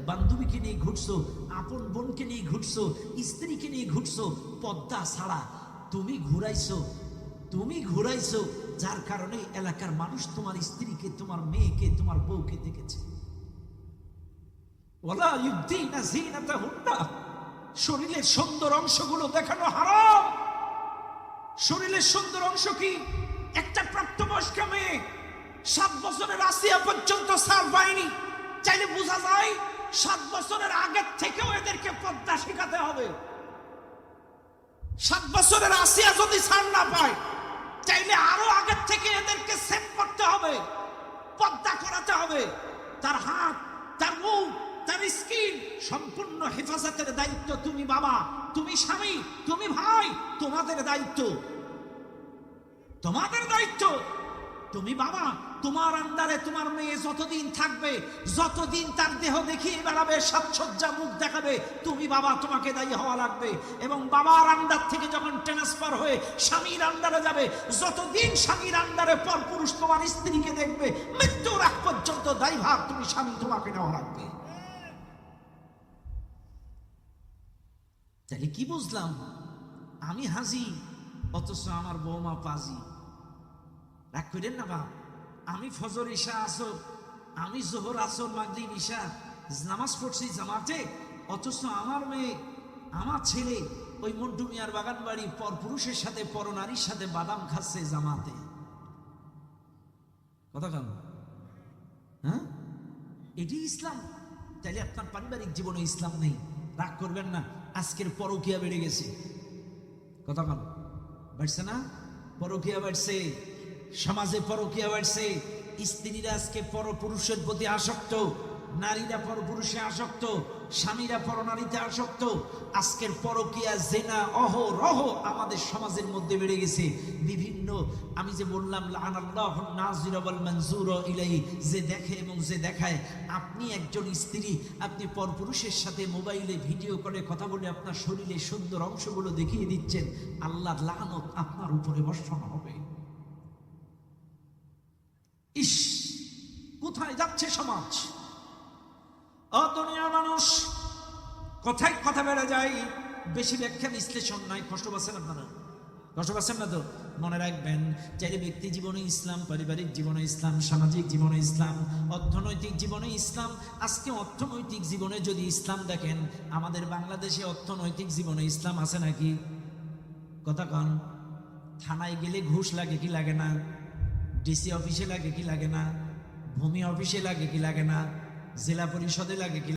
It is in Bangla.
বান্ধবীকে নিয়ে ঘুরছো, আপন বোনকে নিয়ে ঘুরছো, স্ত্রীকে নিয়ে ঘুরছো, পর্দা ছাড়া তুমি ঘুরাইছো, যার কারণে এলাকার মানুষ তোমার স্ত্রীকে, তোমার মেয়েকে, তোমার বউকে দেখেছে। ওয়ালা ইউবদিনা যিনাতাহুন্না, শরীরের সুন্দর অংশগুলো দেখানো হারাম। শরীরের সুন্দর অংশ কি? একটা প্রাপ্তবয়স্ক মেয়ে 7 বছরের আসিয়া পর্যন্ত সার পায়নি, চাইলে বোঝা যায় 7 বছরের আগের থেকেও এদেরকে পর্দা শেখাতে হবে। 7 বছরের আসিয়া যদি সার না পায়, চাইলে আরো আগের থেকে এদেরকে সেট করতে হবে, পর্দা করাতে হবে। তার হাত, তার মুখ, তার স্কিন সম্পূর্ণ হেফাজতের দায়িত্ব তুমি বাবা, তুমি স্বামী, তুমি ভাই, তোমাদের দায়িত্ব, তোমাদের দায়িত্ব। তুমি বাবা, তোমার আন্ডারে তোমার মেয়ে যতদিন থাকবে, যতদিন তার দেহ দেখিয়ে বেড়াবে, সাজসজ্জা মুখ দেখাবে, তুমি বাবা, তোমাকে দায়ী হওয়া লাগবে। এবং বাবার আন্ডার থেকে যখন ট্রান্সফার হয়ে স্বামীর আন্ডারে যাবে, যতদিন স্বামীর আন্ডারে পরপুরুষ তোমার স্ত্রীকে দেখবে, মৃত্যুর আগ পর্যন্ত দায়ভার তুমি স্বামী, তোমাকে নেওয়া লাগবে। তাহলে কি বুঝলাম? আমি হাজি অথচ আমার বৌমা পাজি। রাগ করেন না বাপ, আমি ফজর ঈশা আসর, আমি জোহর আসর মাগরিব ঈশা নামাজ পড়ছি জামাতে, অথচ আমার মেয়ে, আমার ছেলে ওই মন্টু মিয়ার বাগান বাড়ি পরপুরুষের সাথে, পরনারীর সাথে বাদাম খাচ্ছে জামাতে। কথা কেন? হ্যাঁ, এটি ইসলাম? তাইলে আপনার পারিবারিক জীবনে ইসলাম নেই। রাগ করবেন না, আজকের পরকীয়া বেড়ে গেছে। কথা কেন? বাড়ছে না? পরকীয়া বাড়ছে, সমাজে পরকীয়া বাড়ছে। স্ত্রীরা আজকে পরপুরুষের প্রতি আসক্ত, নারীরা পরপুরুষে আসক্ত, স্বামীরা পরনারীতে আসক্ত। আজকের পরকীয়া, জেনা অহরহ আমাদের সমাজের মধ্যে বেড়ে গেছে। বিভিন্ন, আমি যে বললাম লানাল্লাহুন নাযিরা ওয়াল মানজুরা ইলাইহি, যে দেখে এবং যে দেখায়। আপনি একজন স্ত্রী, আপনি পরপুরুষের সাথে মোবাইলে ভিডিও করে কথা বলে আপনার শরীরের সুন্দর অংশগুলো দেখিয়ে দিচ্ছেন, আল্লাহর লানত আপনার উপরে বর্ষণ হবে। ইস, কোথায় যাচ্ছে সমাজ? দুনিয়ার মানুষ কথায় কথা বেড়ে যায়, বেশি ব্যাখ্যা বিশ্লেষণ নাই। কষ্ট পাচ্ছেন আপনারা? কষ্ট পাচ্ছেন না তো? মনে রাখবেন, চাইলে ব্যক্তি জীবনে ইসলাম, পারিবারিক জীবনে ইসলাম, সামাজিক জীবনে ইসলাম, অর্থনৈতিক জীবনে ইসলাম। আজকে অর্থনৈতিক জীবনে যদি ইসলাম দেখেন, আমাদের বাংলাদেশে অর্থনৈতিক জীবনে ইসলাম আছে নাকি? কথা কন। থানায় গেলে ঘুষ লাগে কি লাগে না? ডিসি অফিসে লাগে কি লাগে না? ভূমি অফিসে লাগে কি লাগে না? জেলা পরিষদে লাগে কি